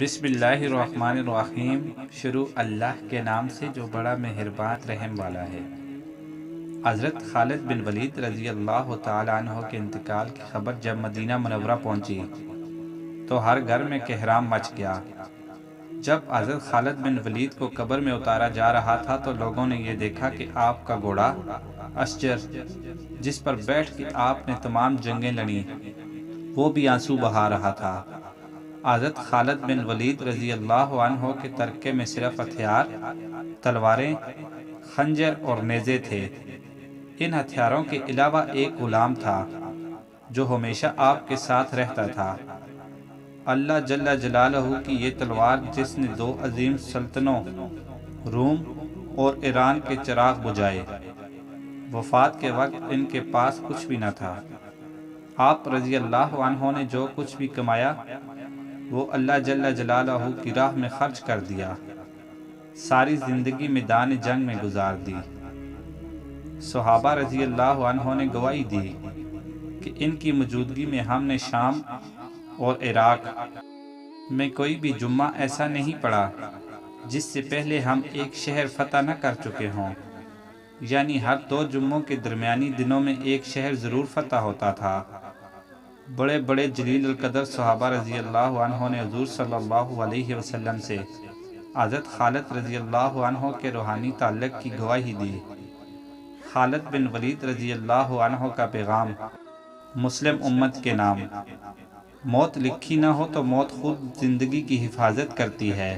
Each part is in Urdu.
بسم اللہ الرحمن الرحیم۔ شروع اللہ کے نام سے جو بڑا مہربان رحم والا ہے۔ حضرت خالد بن ولید رضی اللہ تعالیٰ عنہ کے انتقال کی خبر جب مدینہ منورہ پہنچی تو ہر گھر میں کہرام مچ گیا۔ جب حضرت خالد بن ولید کو قبر میں اتارا جا رہا تھا تو لوگوں نے یہ دیکھا کہ آپ کا گھوڑا اشجر، جس پر بیٹھ کے آپ نے تمام جنگیں لڑیں، وہ بھی آنسو بہا رہا تھا۔ حضرت خالد بن ولید رضی اللہ عنہ کے ترکے میں صرف ہتھیار، تلواریں، خنجر اور نیزے تھے۔ ان ہتھیاروں کے علاوہ ایک غلام تھا جو ہمیشہ آپ کے ساتھ رہتا تھا۔ اللہ جل جلالہ کی یہ تلوار جس نے دو عظیم سلطنتوں روم اور ایران کے چراغ بجھائے، وفات کے وقت ان کے پاس کچھ بھی نہ تھا۔ آپ رضی اللہ عنہ نے جو کچھ بھی کمایا وہ اللہ جل جلالہ کی راہ میں خرچ کر دیا، ساری زندگی میدان جنگ میں گزار دی۔ صحابہ رضی اللہ عنہ نے گواہی دی کہ ان کی موجودگی میں ہم نے شام اور عراق میں کوئی بھی جمعہ ایسا نہیں پڑھا جس سے پہلے ہم ایک شہر فتح نہ کر چکے ہوں، یعنی ہر دو جمعوں کے درمیانی دنوں میں ایک شہر ضرور فتح ہوتا تھا۔ بڑے بڑے جلیل القدر صحابہ رضی اللہ عنہ نے حضور صلی اللہ علیہ وسلم سے حضرت خالد رضی اللہ عنہ کے روحانی تعلق کی گواہی دی۔ خالد بن ولید رضی اللہ عنہ کا پیغام مسلم امت کے نام: موت لکھی نہ ہو تو موت خود زندگی کی حفاظت کرتی ہے۔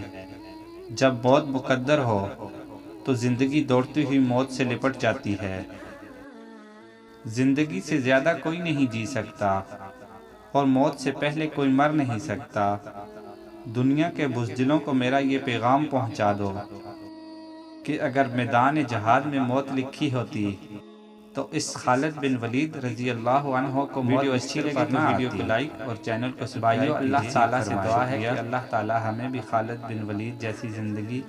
جب موت مقدر ہو تو زندگی دوڑتی ہوئی موت سے لپٹ جاتی ہے۔ زندگی سے زیادہ کوئی نہیں جی سکتا اور موت سے پہلے کوئی مر نہیں سکتا۔ دنیا کے بزدلوں کو میرا یہ پیغام پہنچا دو کہ اگر میدان جہاد میں موت لکھی ہوتی تو اس خالد بن ولید رضی اللہ عنہ کو ویڈیو اچھی لگی تو ویڈیو کو لائک اور چینل کو سبسکرائب کیجئے۔ اللہ تعالیٰ سے دعا ہے کہ اللہ تعالیٰ ہمیں بھی خالد بن ولید جیسی زندگی